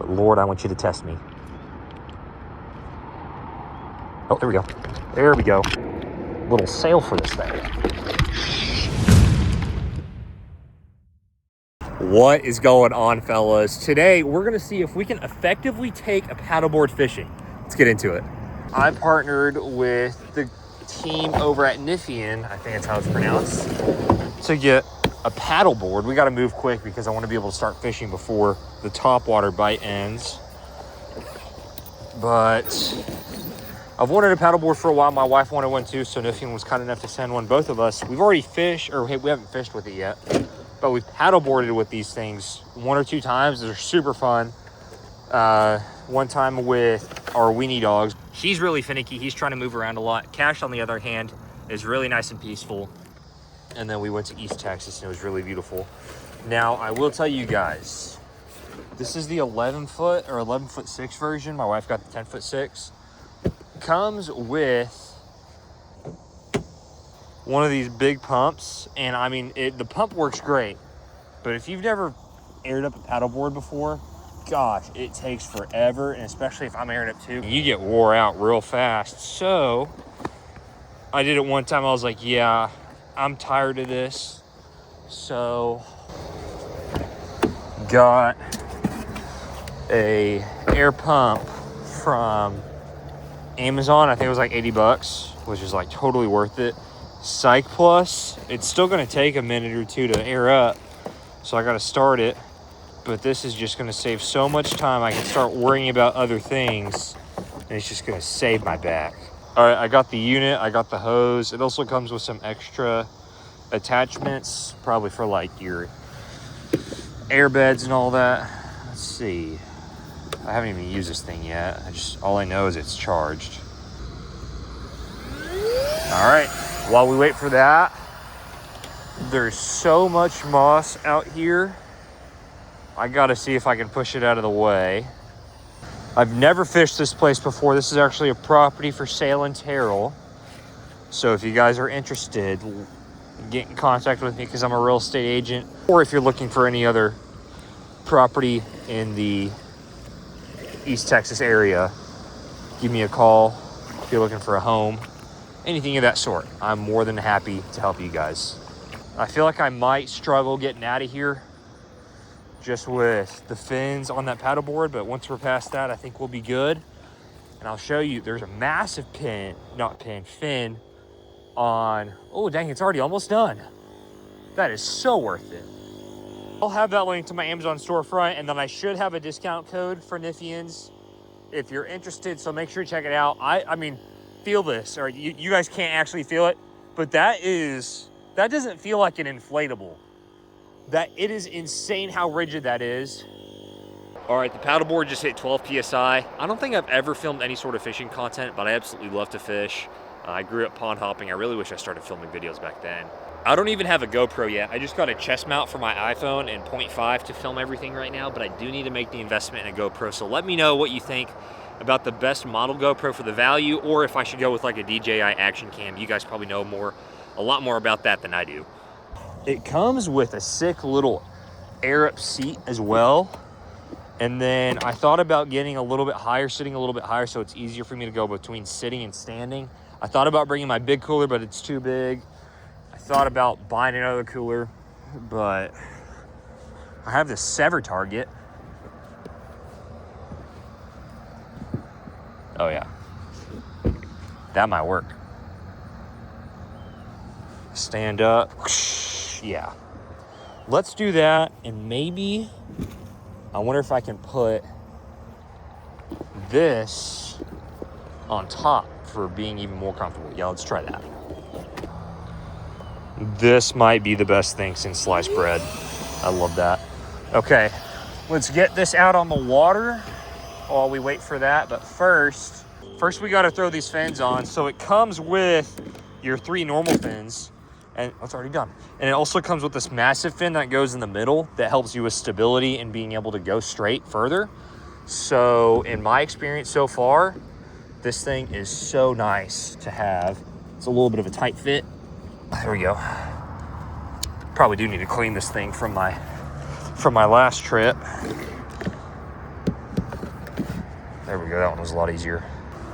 But Lord, I want you to test me. Oh, there we go. There we go. Little sail for this thing. What is going on, fellas? Today, we're gonna see if we can effectively take a paddleboard fishing. Let's get into it. I partnered with the team over at Niphean, I think that's how it's pronounced, to get a paddleboard. We gotta move quick because I wanna be able to start fishing before the topwater bite ends. But I've wanted a paddleboard for a while. My wife wanted one too, so Niphean was kind enough to send one. Both of us, we've already fished, or we haven't fished with it yet, but we've paddleboarded with these things one or two times. They're super fun. One time with our weenie dogs. He's really finicky. He's trying to move around a lot. Cash, on the other hand, is really nice and peaceful. And then we went to East Texas and it was really beautiful. Now, I will tell you guys, this is the 11-foot or 11'6" version. My wife got the 10'6". Comes with one of these big pumps, and I mean, the pump works great, but if you've never aired up a paddleboard before, gosh, it takes forever, and especially if I'm airing up too, you get wore out real fast. So I did it one time. I was like, yeah, I'm tired of this. So got a air pump from Amazon. I think it was like 80 bucks, which is like totally worth it. Cycplus. It's still going to take a minute or two to air up, so I got to start it. But this is just going to save so much time. I can start worrying about other things, and it's just going to save my back. All right, I got the unit. I got the hose. It also comes with some extra attachments, probably for like your air beds and all that. Let's see. I haven't even used this thing yet. All I know is it's charged. All right, while we wait for that, there's so much moss out here. I gotta see if I can push it out of the way. I've never fished this place before. This is actually a property for sale in Terrell. So if you guys are interested, get in contact with me because I'm a real estate agent. Or if you're looking for any other property in the East Texas area, give me a call if you're looking for a home, anything of that sort. I'm more than happy to help you guys. I feel like I might struggle getting out of here just with the fins on that paddleboard, but once we're past that, I think we'll be good. And I'll show you, there's a massive fin on, oh dang, it's already almost done. That is so worth it. I'll have that link to my Amazon storefront, and then I should have a discount code for Nipheans if you're interested, so make sure to check it out. I mean, feel this, or you guys can't actually feel it, but that doesn't feel like an inflatable. It is insane how rigid that is. All right, the paddleboard just hit 12 PSI. I don't think I've ever filmed any sort of fishing content, but I absolutely love to fish. I grew up pond hopping. I really wish I started filming videos back then. I don't even have a GoPro yet. I just got a chest mount for my iPhone and 0.5 to film everything right now, but I do need to make the investment in a GoPro. So let me know what you think about the best model GoPro for the value, or if I should go with like a DJI action cam. You guys probably know a lot more about that than I do. It comes with a sick little air up seat as well. And then I thought about getting a little bit higher, sitting a little bit higher, so it's easier for me to go between sitting and standing. I thought about bringing my big cooler, but it's too big. I thought about buying another cooler, but I have this Sever target. Oh yeah, that might work. Stand up, yeah. Let's do that, and maybe, I wonder if I can put this on top for being even more comfortable. Yeah, let's try that. This might be the best thing since sliced bread. I love that. Okay, let's get this out on the water while we wait for that. But first we gotta throw these fins on. So it comes with your 3 normal fins, and it's already done. And it also comes with this massive fin that goes in the middle that helps you with stability and being able to go straight further. So in my experience so far, this thing is so nice to have. It's a little bit of a tight fit. There we go. Probably do need to clean this thing from my last trip. There we go, that one was a lot easier.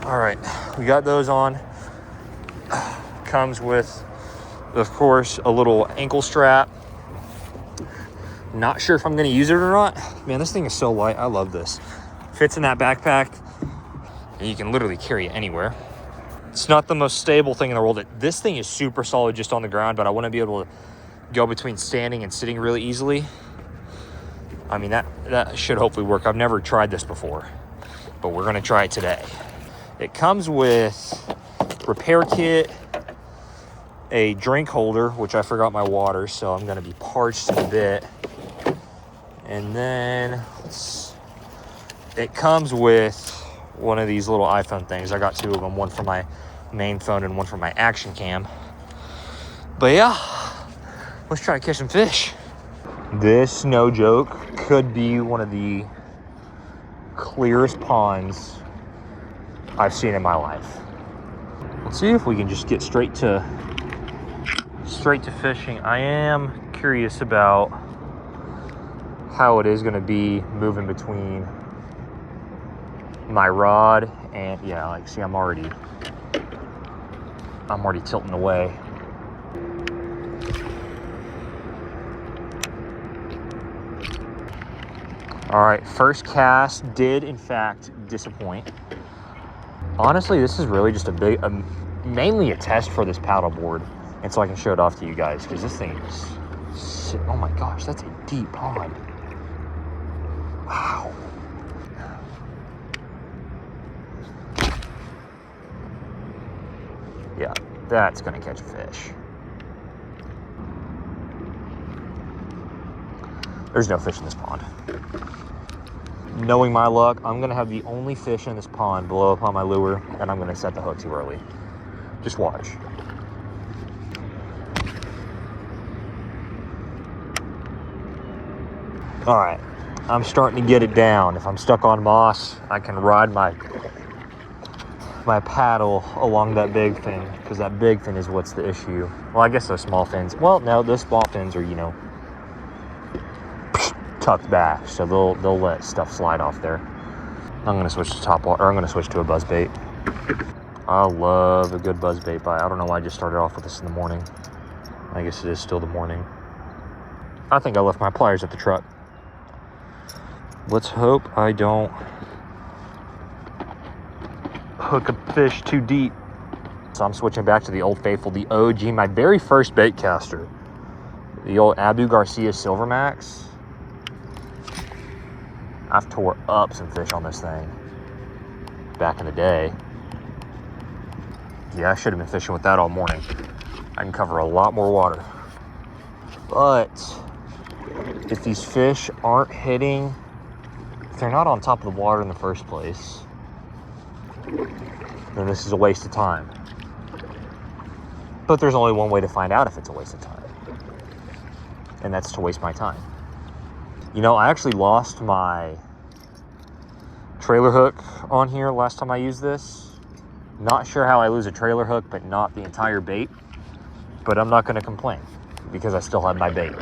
All right, we got those on. Comes with, of course, a little ankle strap. Not sure if I'm gonna use it or not. Man, this thing is so light, I love this. Fits in that backpack, and you can literally carry it anywhere. It's not the most stable thing in the world. This thing is super solid just on the ground, but I wanna be able to go between standing and sitting really easily. I mean, that should hopefully work. I've never tried this before, but we're gonna try it today. It comes with repair kit, a drink holder, which I forgot my water, so I'm gonna be parched in a bit. And then it comes with one of these little iPhone things. I got two of them, one for my main phone and one for my action cam. But yeah, let's try to catch some fish. This, no joke, could be one of the clearest ponds I've seen in my life. Let's see if we can just get straight to fishing. I am curious about how it is going to be moving between my rod and, yeah, like, see, I'm already tilting away. All right, first cast did in fact disappoint. Honestly, this is really just mainly a test for this paddleboard, and so I can show it off to you guys, because this thing is, oh my gosh, that's a deep pond. Wow. Yeah, that's gonna catch a fish. There's no fish in this pond. Knowing my luck, I'm gonna have the only fish in this pond blow up on my lure, and I'm gonna set the hook too early. Just watch. All right, I'm starting to get it down. If I'm stuck on moss, I can ride my paddle along that big fin, because that big fin is what's the issue. Well, I guess those small fins. Well, no, those small fins are, you know, tucked back, so they'll let stuff slide off there. I'm gonna switch to top water, or I'm gonna switch to a buzz bait. I love a good buzz bait bite. I don't know why I just started off with this in the morning. I guess it is still the morning. I think I left my pliers at the truck. Let's hope I don't hook a fish too deep. So I'm switching back to the Old Faithful, the OG, my very first bait caster, the old Abu Garcia Silver Max. I've tore up some fish on this thing back in the day. Yeah, I should have been fishing with that all morning. I can cover a lot more water. But if these fish aren't hitting, if they're not on top of the water in the first place, then this is a waste of time. But there's only one way to find out if it's a waste of time, and that's to waste my time. You know, I actually lost my trailer hook on here last time I used this. Not sure how I lose a trailer hook, but not the entire bait. But I'm not going to complain, because I still have my bait.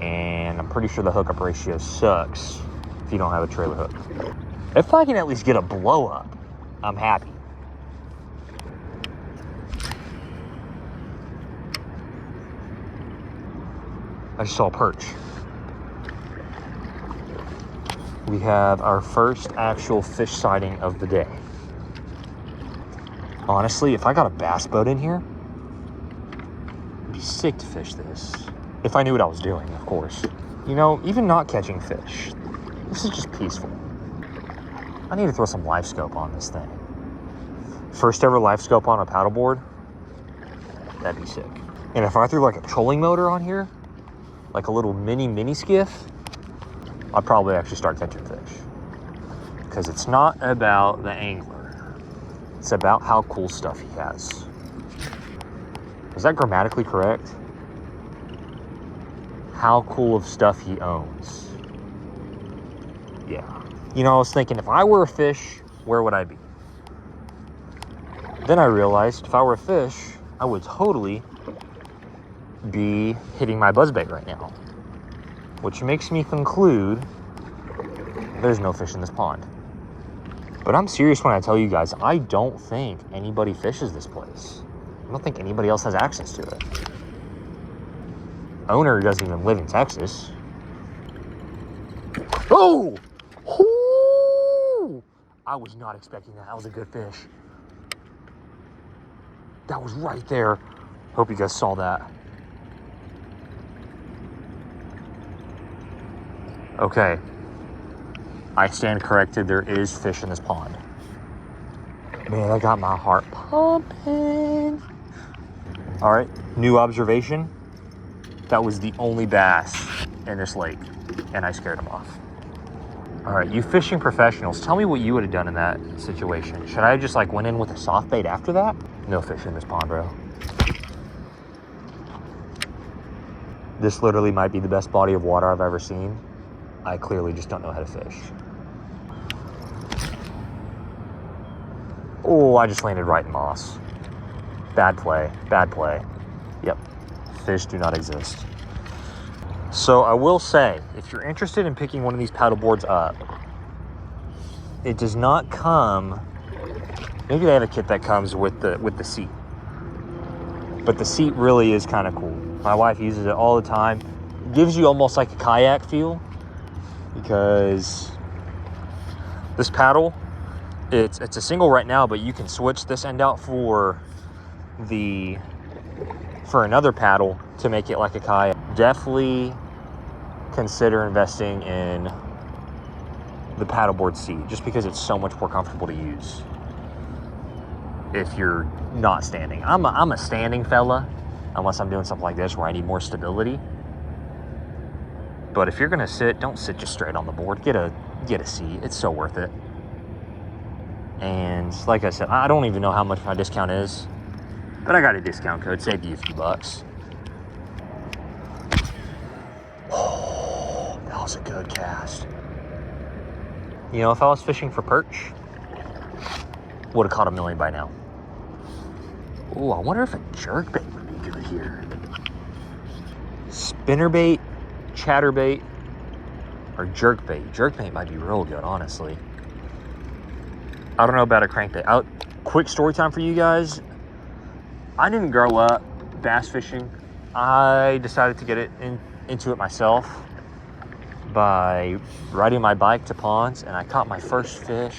And I'm pretty sure the hookup ratio sucks if you don't have a trailer hook. If I can at least get a blow up, I'm happy. I just saw a perch. We have our first actual fish sighting of the day. Honestly, if I got a bass boat in here, I'd be sick to fish this. If I knew what I was doing, of course. You know, even not catching fish, this is just peaceful. I need to throw some live scope on this thing. First ever live scope on a paddleboard, that'd be sick. And if I threw like a trolling motor on here, like a little mini skiff, I'd probably actually start catching fish. Because it's not about the angler. It's about how cool stuff he has. Is that grammatically correct? How cool of stuff he owns. Yeah. You know, I was thinking, if I were a fish, where would I be? Then I realized if I were a fish, I would totally be hitting my buzzbait right now. Which makes me conclude there's no fish in this pond. But I'm serious when I tell you guys, I don't think anybody fishes this place. I don't think anybody else has access to it. Owner doesn't even live in Texas. Oh! Ooh! I was not expecting that. That was a good fish. That was right there. Hope you guys saw that. Okay. I stand corrected. There is fish in this pond. Man, that got my heart pumping. All right, new observation. That was the only bass in this lake, and I scared him off. All right, you fishing professionals, tell me what you would have done in that situation. Should I just like went in with a soft bait after that? No fish in this pond, bro. This literally might be the best body of water I've ever seen. I clearly just don't know how to fish. Oh, I just landed right in moss. Bad play, bad play. Yep, fish do not exist. So I will say, if you're interested in picking one of these paddle boards up, it does not come, maybe they have a kit that comes with the seat. But the seat really is kind of cool. My wife uses it all the time. It gives you almost like a kayak feel, because this paddle, it's a single right now, but you can switch this end out for another paddle to make it like a kayak. Definitely consider investing in the paddleboard seat, just because it's so much more comfortable to use if you're not standing. I'm a standing fella, unless I'm doing something like this where I need more stability. But if you're gonna sit, don't sit just straight on the board. Get a seat. It's so worth it. And like I said, I don't even know how much my discount is, but I got a discount code, saved you a few bucks. Oh, that was a good cast. You know, if I was fishing for perch, would have caught a million by now. Oh, I wonder if a jerkbait would be good here. Spinnerbait, chatterbait, or jerkbait. Jerkbait might be real good, honestly. I don't know about a crankbait. Quick story time for you guys. I didn't grow up bass fishing. I decided to get into it myself by riding my bike to ponds, and I caught my first fish.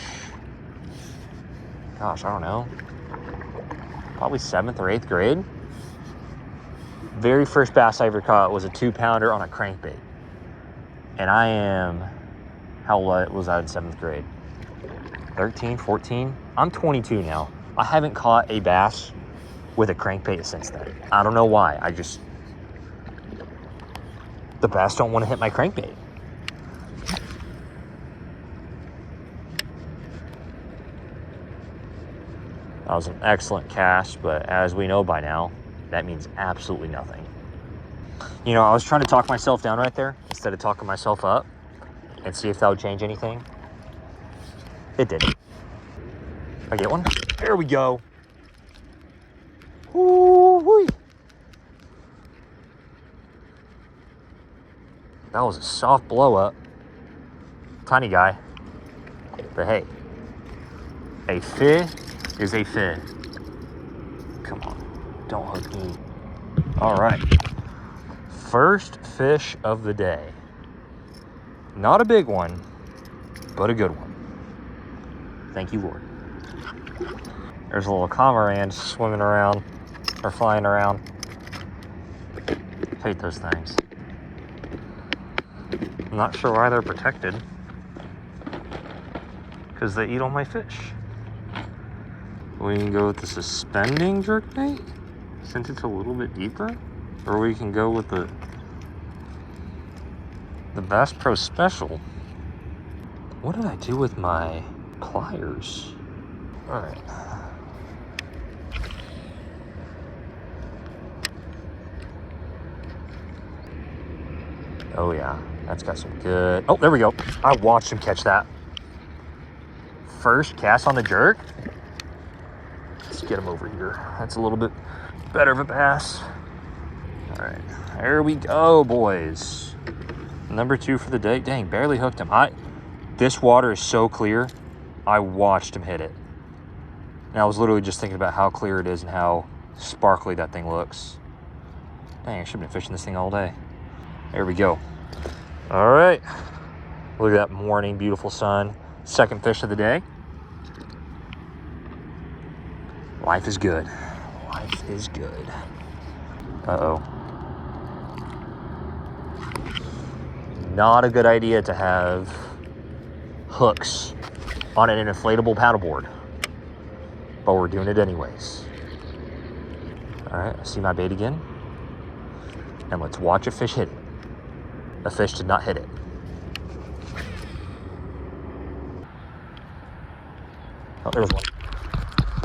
Gosh, I don't know. Probably 7th or 8th grade. Very first bass I ever caught was a 2-pounder on a crankbait. And I am, how old was I in 7th grade? 13, 14? I'm 22 now. I haven't caught a bass with a crankbait since then. I don't know why. The bass don't want to hit my crankbait. That was an excellent cast, but as we know by now, that means absolutely nothing. You know, I was trying to talk myself down right there instead of talking myself up and see if that would change anything. It didn't. I get one. There we go. Ooh-wee. That was a soft blow up. Tiny guy. But hey, a fish is a fish. Come on, don't hook me. All right. First fish of the day. Not a big one, but a good one. Thank you, Lord. There's a little cormorant swimming around, or flying around. Hate those things. I'm not sure why they're protected. Because they eat all my fish. We can go with the suspending jerkbait, since it's a little bit deeper. Or we can go with the Bass Pro Special. What did I do with my pliers? All right. Oh yeah, that's got some good. Oh, there we go. I watched him catch that. First cast on the jerk. Let's get him over here. That's a little bit better of a bass. All right, there we go, boys. Number 2 for the day. Dang, barely hooked him. This water is so clear. I watched him hit it. And I was literally just thinking about how clear it is and how sparkly that thing looks. Dang, I should have been fishing this thing all day. There we go. All right. Look at that morning, beautiful sun. Second fish of the day. Life is good. Life is good. Uh-oh. Not a good idea to have hooks on an inflatable paddleboard, but we're doing it anyways. All right, I see my bait again. And let's watch a fish hit it. A fish did not hit it. Oh, there's one.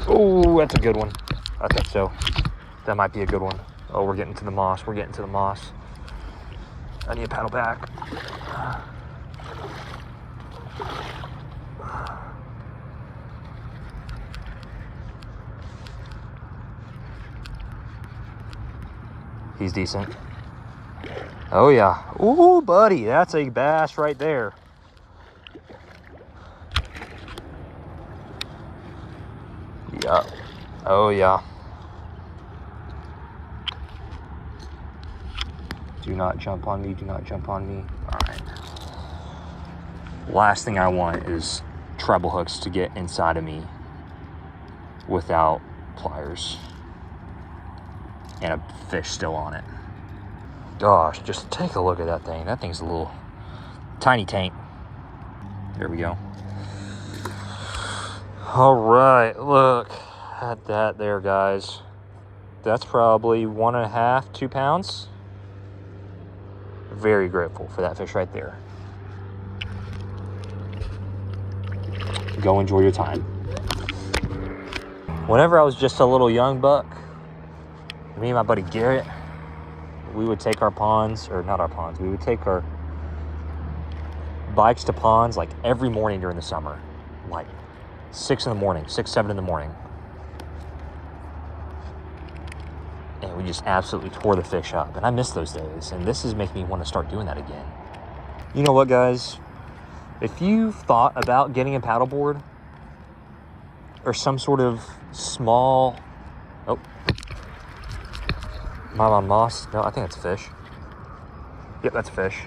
Oh, that's a good one. I think so. That might be a good one. Oh, we're getting to the moss. We're getting to the moss. I need to paddle back. He's decent. Oh yeah. Ooh, buddy, that's a bass right there. Yeah. Oh yeah. Do not jump on me, do not jump on me. All right. Last thing I want is treble hooks to get inside of me without pliers and a fish still on it. Gosh, just take a look at that thing. That thing's a little tiny tank. There we go. All right, look at that there, guys. That's probably 1.5, 2 pounds. Very grateful for that fish right there. Go enjoy your time. Whenever I was just a little young buck, me and my buddy Garrett, we would take our ponds, or not our ponds, we would take our bikes to ponds like every morning during the summer, like 6 in the morning, 6, 7 in the morning. And we just absolutely tore the fish up. And I miss those days. And this is making me want to start doing that again. You know what, guys? If you've thought about getting a paddleboard or some sort of small... Oh. Am I on moss? No, I think that's a fish. Yep, that's a fish.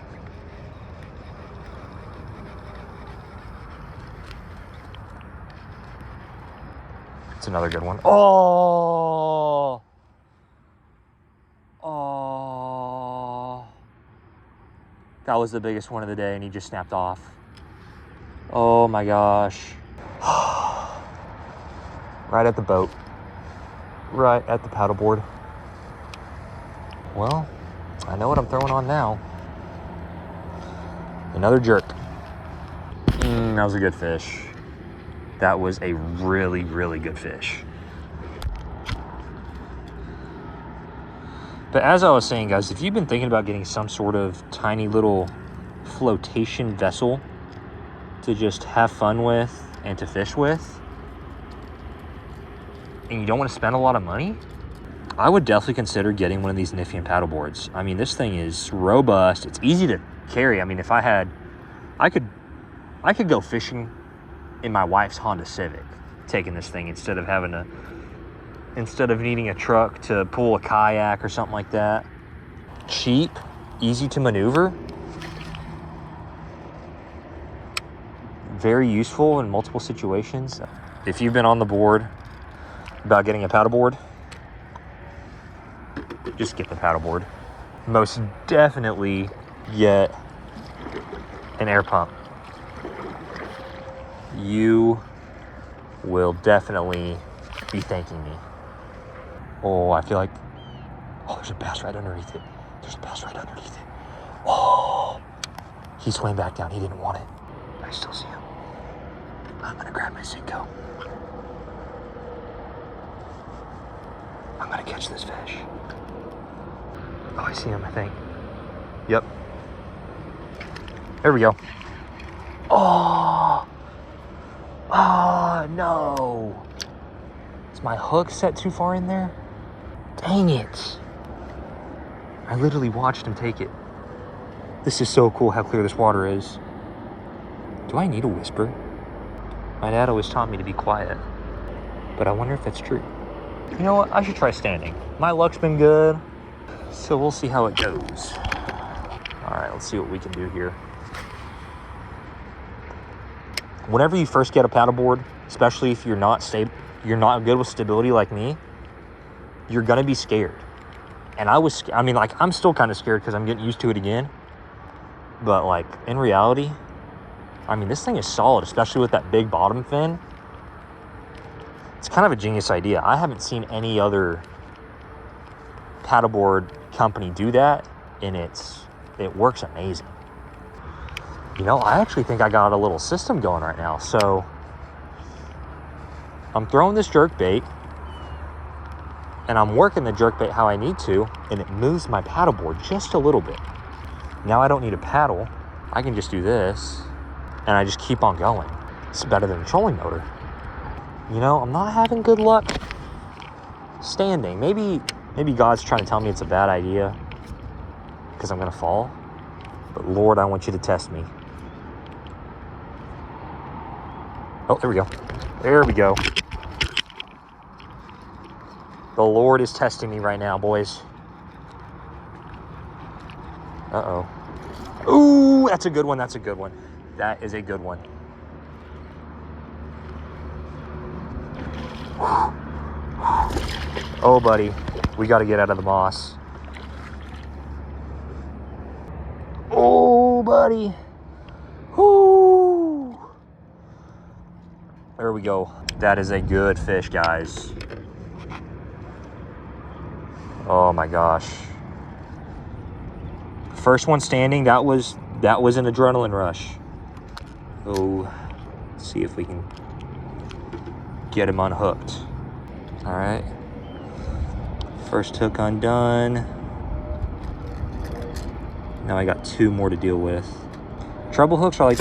It's another good one. Oh! Oh, that was the biggest one of the day, and he just snapped off. Oh my gosh. Right at the boat. Right at the paddleboard. Well, I know what I'm throwing on now. Another jerk. That was a good fish. That was a really, really good fish. But as I was saying, guys, if you've been thinking about getting some sort of tiny little flotation vessel to just have fun with and to fish with, and you don't want to spend a lot of money, I would definitely consider getting one of these Niphean paddleboards. I mean, this thing is robust. It's easy to carry. I mean, if I had, I could go fishing in my wife's Honda Civic, taking this thing instead of needing a truck to pull a kayak or something like that. Cheap, easy to maneuver. Very useful in multiple situations. If you've been on the board about getting a paddleboard, just get the paddleboard. Most definitely get an air pump. You will definitely be thanking me. Oh, I feel like, oh, there's a bass right underneath it. There's a bass right underneath it. Oh, he swam back down. He didn't want it. I still see him. I'm gonna grab my Cinco. I'm gonna catch this fish. Oh, I see him, I think. Yep. There we go. Oh. Oh, no. Is my hook set too far in there? Dang it. I literally watched him take it. This is so cool how clear this water is. Do I need a whisper? My dad always taught me to be quiet, but I wonder if that's true. You know what? I should try standing. My luck's been good, so we'll see how it goes. All right, let's see what we can do here. Whenever you first get a paddleboard, especially if you're not good with stability like me, you're gonna be scared. And I'm still kind of scared because I'm getting used to it again. But like in reality, this thing is solid, especially with that big bottom fin. It's kind of a genius idea. I haven't seen any other paddleboard company do that, and it works amazing. You know, I actually think I got a little system going right now. So I'm throwing this jerk bait, and I'm working the jerk bait how I need to, and it moves my paddleboard just a little bit. Now I don't need a paddle. I can just do this, and I just keep on going. It's better than a trolling motor. You know, I'm not having good luck standing. Maybe God's trying to tell me it's a bad idea because I'm gonna fall. But Lord, I want you to test me. Oh, there we go. There we go. The Lord is testing me right now, boys. Uh-oh. Ooh, that's a good one. That's a good one. That is a good one. Oh, buddy. We got to get out of the moss. Oh, buddy. Ooh. There we go. That is a good fish, guys. Oh my gosh. First one standing, that was an adrenaline rush. Oh, let's see if we can get him unhooked. All right. First hook undone. Now I got two more to deal with. Treble hooks are like,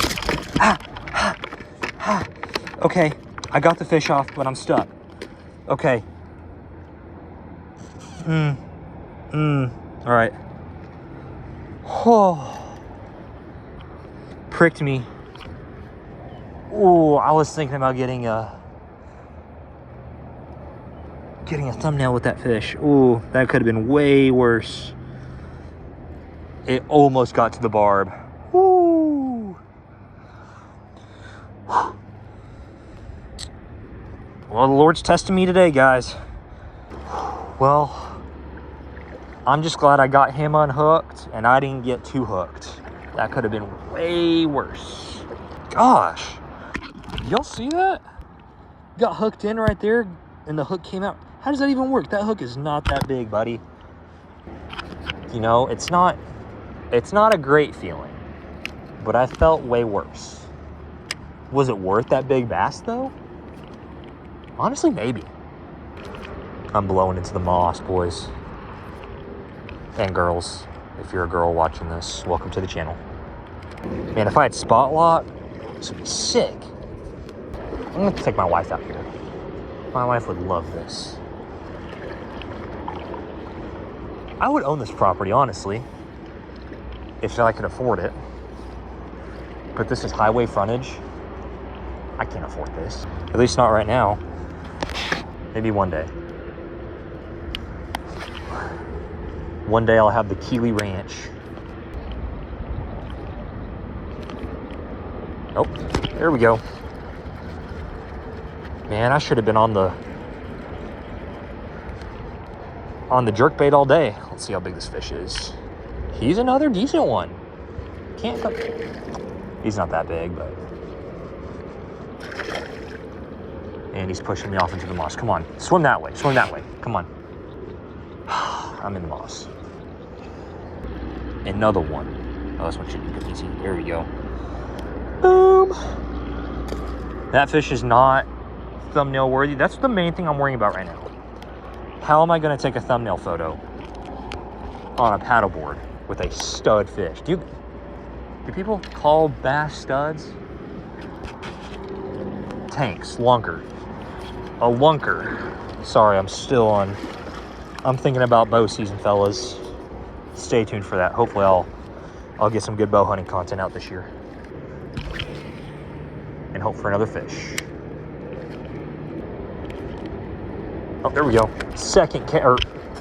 okay, I got the fish off, but I'm stuck. Okay. All right. Oh, pricked me. Oh, I was thinking about getting a thumbnail with that fish. Oh, that could have been way worse. It almost got to the barb. Woo. Well, the Lord's testing me today, guys. Well, I'm just glad I got him unhooked and I didn't get too hooked. That could have been way worse. Gosh, y'all see that? Got hooked in right there and the hook came out. How does that even work? That hook is not that big, buddy. You know, it's not a great feeling, but I felt way worse. Was it worth that big bass though? Honestly, maybe. I'm blowing into the moss, boys. And girls, if you're a girl watching this, welcome to the channel. Man, if I had spot lock, this would be sick. I'm gonna take my wife out here. My wife would love this. I would own this property, honestly, if I could afford it. But this is highway frontage. I can't afford this. At least not right now. Maybe one day. One day I'll have the Keeley Ranch. Nope, there we go. Man, I should have been on the jerkbait all day. Let's see how big this fish is. He's another decent one. Can't come. He's not that big, but. And he's pushing me off into the moss. Come on, swim that way, swim that way. Come on. I'm in the moss. Another one. Oh, this one should be good easy. There we go. Boom. That fish is not thumbnail worthy. That's the main thing I'm worrying about right now. How am I going to take a thumbnail photo on a paddleboard with a stud fish? Do people call bass studs? Tanks, lunker. A lunker. Sorry, I'm thinking about bow season, fellas. Stay tuned for that. Hopefully I'll get some good bow hunting content out this year. And hope for another fish. Oh, there we go.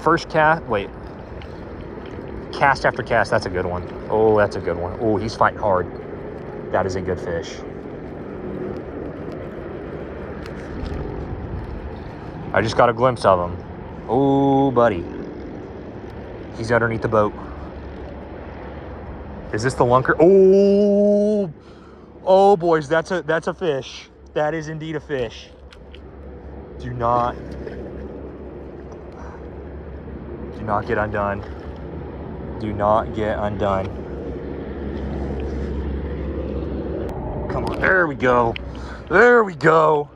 First cast. Wait. Cast after cast. That's a good one. Oh, that's a good one. Oh, he's fighting hard. That is a good fish. I just got a glimpse of him. Oh, buddy. He's underneath the boat. Is this the lunker? Oh, oh, boys, that's a fish. That is indeed a fish. Do not get undone. Do not get undone. Come on, there we go. There we go.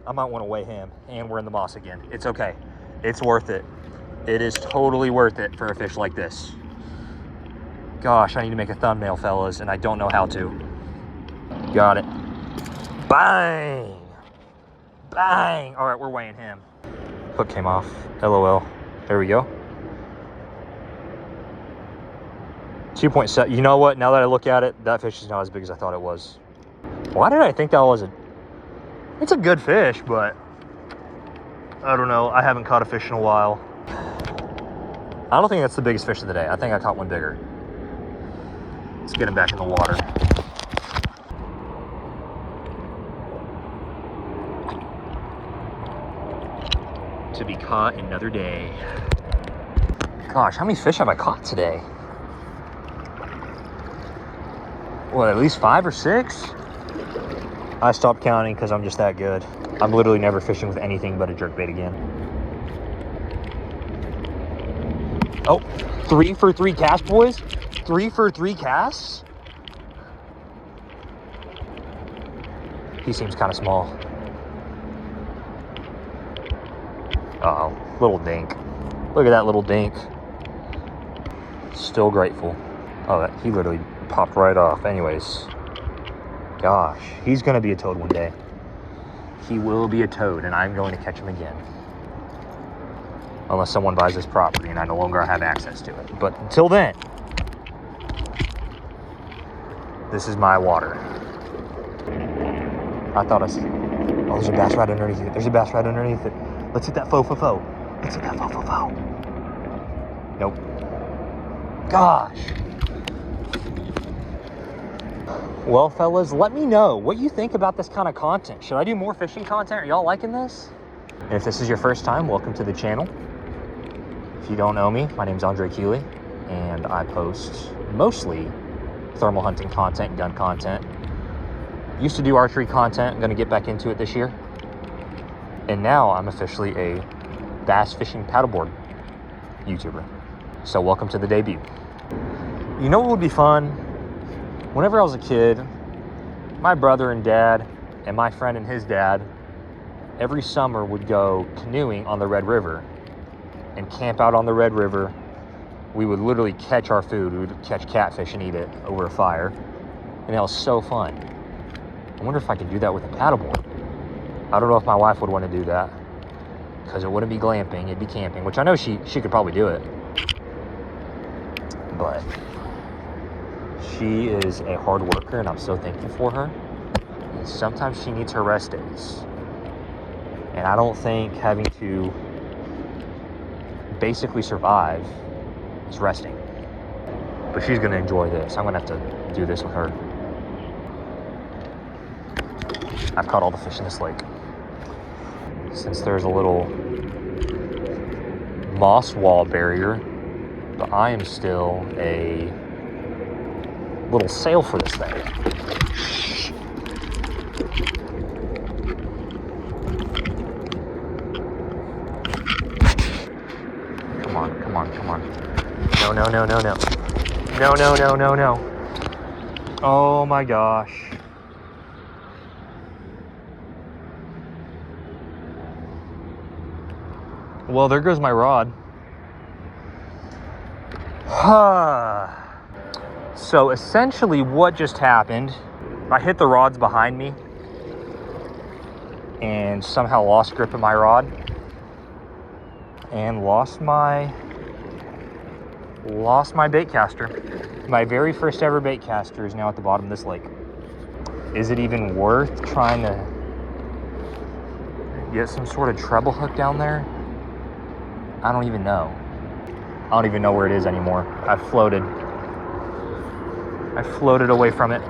I might want to weigh him, and we're in the moss again. It's okay. It's worth it. It is totally worth it for a fish like this. Gosh, I need to make a thumbnail, fellas, and I don't know how to. Got it. Bang! Bang! All right, we're weighing him. Hook came off. LOL. There we go. 2.7. You know what? Now that I look at it, that fish is not as big as I thought it was. Why did I think that was It's a good fish, but I don't know. I haven't caught a fish in a while. I don't think that's the biggest fish of the day. I think I caught one bigger. Let's get him back in the water. To be caught another day. Gosh, how many fish have I caught today? What, at least 5 or 6? I stopped counting because I'm just that good. I'm literally never fishing with anything but a jerkbait again. Oh, 3 for 3 casts, boys. 3 for 3 casts? He seems kind of small. Uh-oh, little dink. Look at that little dink. Still grateful. Oh, he literally popped right off. Anyways, gosh, he's going to be a toad one day. He will be a toad, and I'm going to catch him again. Unless someone buys this property and I no longer have access to it. But until then, this is my water. I thought I see. Oh, there's a bass right underneath it. There's a bass right underneath it. Let's hit that fo-fo-fo. Let's hit that fo-fo-fo. Nope. Gosh. Well, fellas, let me know what you think about this kind of content. Should I do more fishing content? Are y'all liking this? And if this is your first time, welcome to the channel. If you don't know me, my name's Andre Keeley, and I post mostly thermal hunting content, gun content. Used to do archery content. I'm going to get back into it this year. And now I'm officially a bass fishing paddleboard YouTuber. So welcome to the debut. You know what would be fun? Whenever I was a kid, my brother and dad and my friend and his dad every summer would go canoeing on the Red River and camp out on the Red River. We would literally catch our food. We would catch catfish and eat it over a fire. And that was so fun. I wonder if I could do that with a paddleboard. I don't know if my wife would want to do that because it wouldn't be glamping, it'd be camping, which I know she could probably do it. But she is a hard worker and I'm so thankful for her. And sometimes she needs her rest days. And I don't think having to basically survive is resting. But she's going to enjoy this. I'm going to have to do this with her. I've caught all the fish in this lake. Since there's a little moss wall barrier, but I am still a little sail for this thing. Come on, come on, come on. No, no, no, no, no. No, no, no, no, no. Oh my gosh. Well, there goes my rod. So essentially what just happened, I hit the rods behind me and somehow lost grip of my rod and lost my baitcaster. My very first ever baitcaster is now at the bottom of this lake. Is it even worth trying to get some sort of treble hook down there. I don't even know. I don't even know where it is anymore. I floated away from it.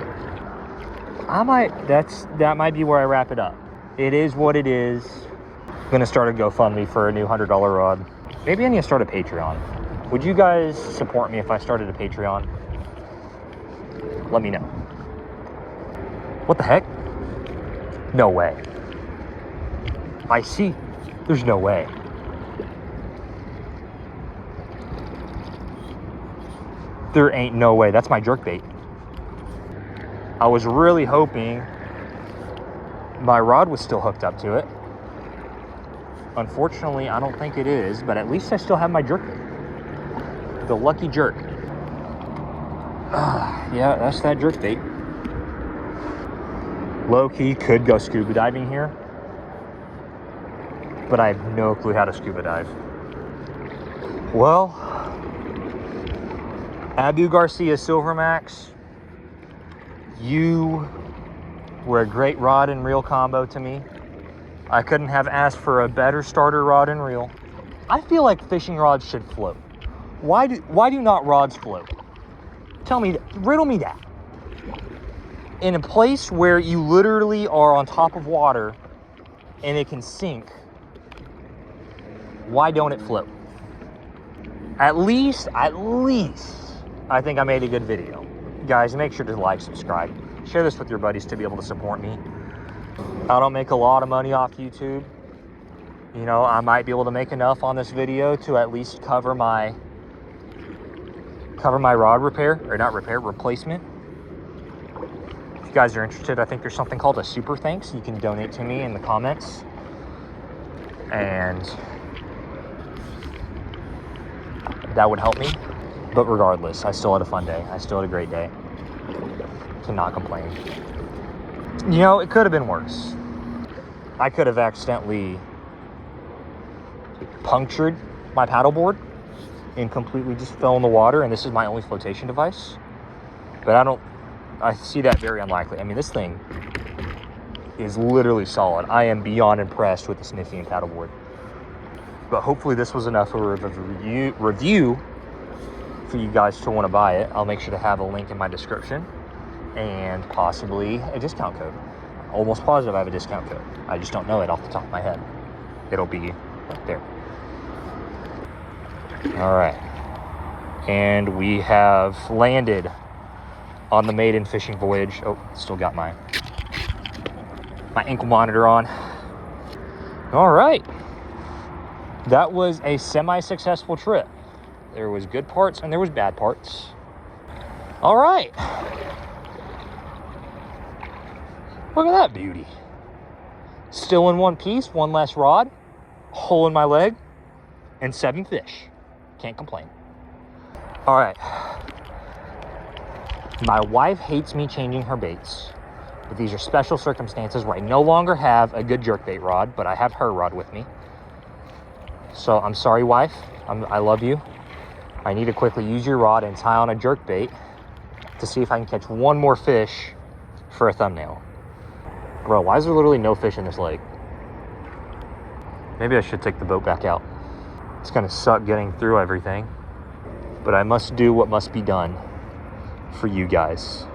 That might be where I wrap it up. It is what it is. I'm gonna start a GoFundMe for a new $100 rod. Maybe I need to start a Patreon. Would you guys support me if I started a Patreon? Let me know. What the heck? No way. I see. There's no way. There ain't no way. That's my jerkbait. I was really hoping my rod was still hooked up to it. Unfortunately, I don't think it is, but at least I still have my jerkbait. The lucky jerk. Yeah, that's that jerkbait. Low-key could go scuba diving here, but I have no clue how to scuba dive. Well, Abu Garcia Silvermax, you were a great rod and reel combo to me. I couldn't have asked for a better starter rod and reel. I feel like fishing rods should float. Why do not rods float? Tell me, riddle me that. In a place where you literally are on top of water and it can sink, why don't it float? At least, I think I made a good video. Guys, make sure to like, subscribe. Share this with your buddies to be able to support me. I don't make a lot of money off YouTube. You know, I might be able to make enough on this video to at least cover my rod replacement. If you guys are interested, I think there's something called a super thanks you can donate to me in the comments. And that would help me. But regardless, I still had a fun day. I still had a great day. Cannot complain. You know, it could have been worse. I could have accidentally punctured my paddleboard and completely just fell in the water, and this is my only flotation device. But I see that very unlikely. I mean, this thing is literally solid. I am beyond impressed with this Niphean paddleboard. But hopefully this was enough of a review for you guys to want to buy it. I'll make sure to have a link in my description and possibly a discount code. Almost positive I have a discount code. I just don't know it off the top of my head. It'll be right there. All right. And we have landed on the maiden fishing voyage. Oh, still got my ankle monitor on. All right. That was a semi-successful trip. There was good parts and there was bad parts. All right. Look at that beauty. Still in one piece, one less rod, hole in my leg, and 7 fish. Can't complain. All right. My wife hates me changing her baits, but these are special circumstances where I no longer have a good jerkbait rod, but I have her rod with me. So I'm sorry, wife. I love you. I need to quickly use your rod and tie on a jerkbait to see if I can catch one more fish for a thumbnail. Bro, why is there literally no fish in this lake? Maybe I should take the boat back out. It's gonna suck getting through everything, but I must do what must be done for you guys.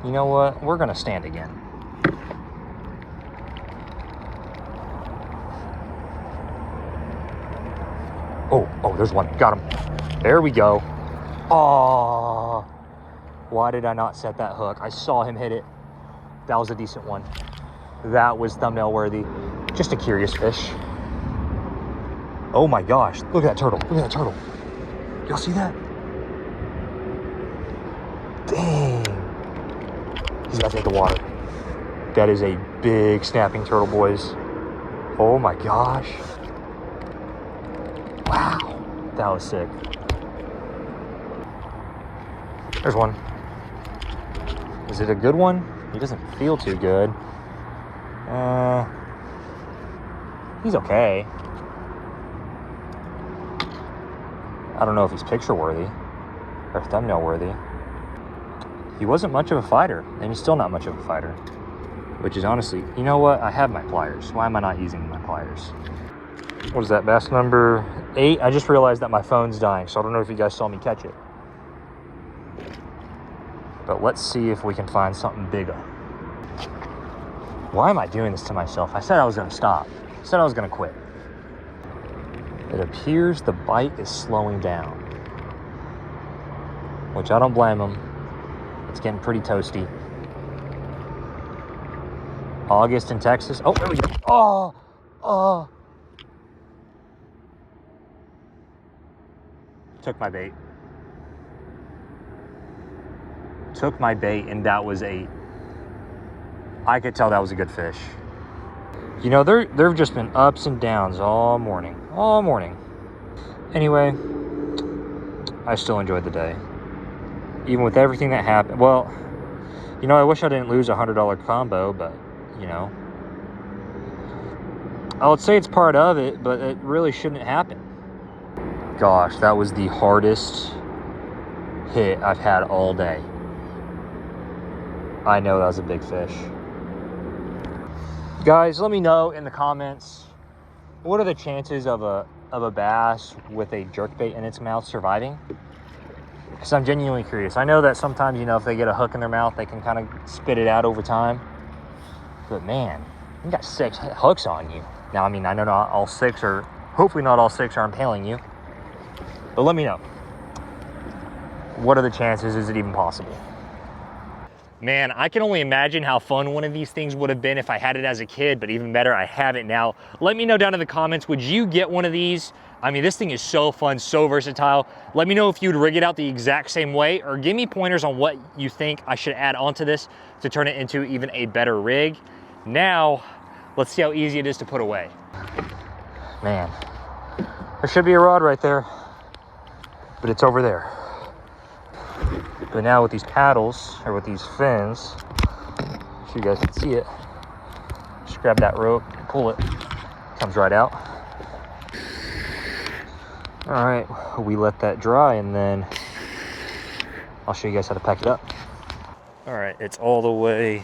You know what? We're gonna stand again. Oh, there's one. Got him. There we go. Oh, why did I not set that hook? I saw him hit it. That was a decent one. That was thumbnail worthy. Just a curious fish. Oh my gosh, look at that turtle. Look at that turtle. Y'all see that? Dang. He's about to hit the water. That is a big snapping turtle, boys. Oh my gosh. Wow, that was sick. There's one. Is it a good one? He doesn't feel too good. He's okay. I don't know if he's picture worthy or thumbnail worthy. He wasn't much of a fighter, and he's still not much of a fighter. which is honestly, you know what? I have my pliers. Why am I not using my pliers? What is that, bass number 8? I just realized that my phone's dying, so I don't know if you guys saw me catch it. But let's see if we can find something bigger. Why am I doing this to myself? I said I was gonna stop. I said I was gonna quit. It appears the bite is slowing down, which I don't blame them. It's getting pretty toasty. August in Texas. Oh, there we go. Oh. Took my bait. Took my bait, and that was I could tell that was a good fish. You know, there've just been ups and downs all morning. Anyway, I still enjoyed the day. Even with everything that happened. Well, you know, I wish I didn't lose a $100 combo, but, you know. I would say it's part of it, but it really shouldn't happen. Gosh, that was the hardest hit I've had all day. I know that was a big fish. Guys, let me know in the comments, what are the chances of a bass with a jerkbait in its mouth surviving? Because I'm genuinely curious. I know that sometimes, you know, if they get a hook in their mouth, they can kind of spit it out over time. But man, you got 6 hooks on you. Now, I mean, I know not all 6 are, hopefully not all 6 are impaling you. But let me know. What are the chances? Is it even possible? Man, I can only imagine how fun one of these things would have been if I had it as a kid, but even better, I have it now. Let me know down in the comments, would you get one of these? I mean, this thing is so fun, so versatile. Let me know if you'd rig it out the exact same way, or give me pointers on what you think I should add onto this to turn it into even a better rig. Now, let's see how easy it is to put away. Man, there should be a rod right there, but it's over there. But now with these paddles, or with these fins, if you guys can see it, just grab that rope, pull it, comes right out. All right, we let that dry, and then I'll show you guys how to pack it up. All right, it's all the way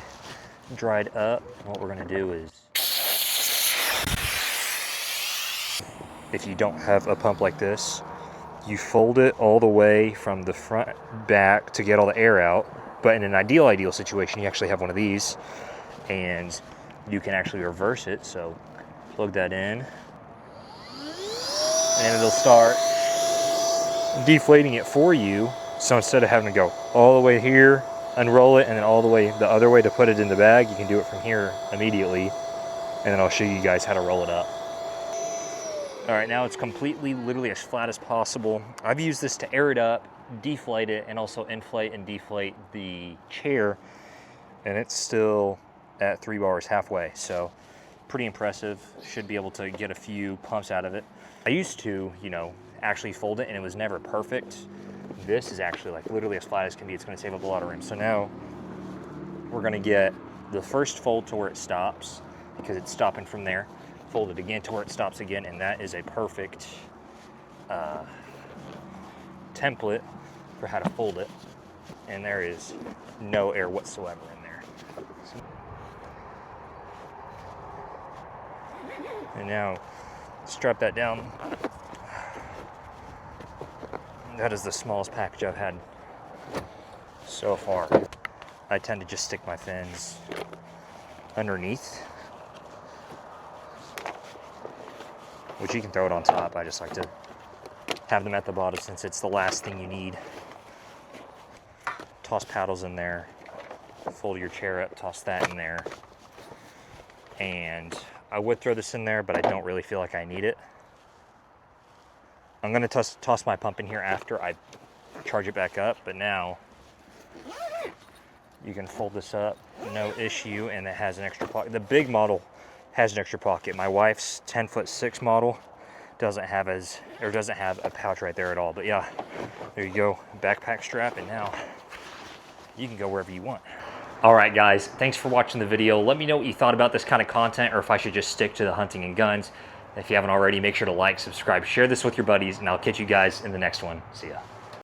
dried up. What we're gonna do is, if you don't have a pump like this, you fold it all the way from the front back to get all the air out. But in an ideal situation, you actually have one of these, and you can actually reverse it. So plug that in, and it'll start deflating it for you. So instead of having to go all the way here, unroll it, and then all the way the other way to put it in the bag, you can do it from here immediately. And then I'll show you guys how to roll it up. All right, now it's completely, literally as flat as possible. I've used this to air it up, deflate it, and also inflate and deflate the chair, and it's still at 3 bars halfway, so pretty impressive. Should be able to get a few pumps out of it. I used to, you know, actually fold it, and it was never perfect. This is actually like literally as flat as can be. It's gonna save up a lot of room. So now we're gonna get the first fold to where it stops, because it's stopping from there. Fold it again to where it stops again, and that is a perfect template for how to fold it. And there is no air whatsoever in there. And now strap that down. That is the smallest package I've had so far. I tend to just stick my fins underneath, which you can throw it on top. I just like to have them at the bottom since it's the last thing you need. Toss paddles in there, fold your chair up, toss that in there. And I would throw this in there, but I don't really feel like I need it. I'm gonna toss my pump in here after I charge it back up, but now you can fold this up, no issue, and it has an extra pocket. The big model has an extra pocket. My wife's 10'6" model doesn't have a pouch right there at all. But yeah, there you go, backpack strap, and now you can go wherever you want. All right, guys, thanks for watching the video. Let me know what you thought about this kind of content, or if I should just stick to the hunting and guns. If you haven't already, make sure to like, subscribe, share this with your buddies, and I'll catch you guys in the next one. See ya.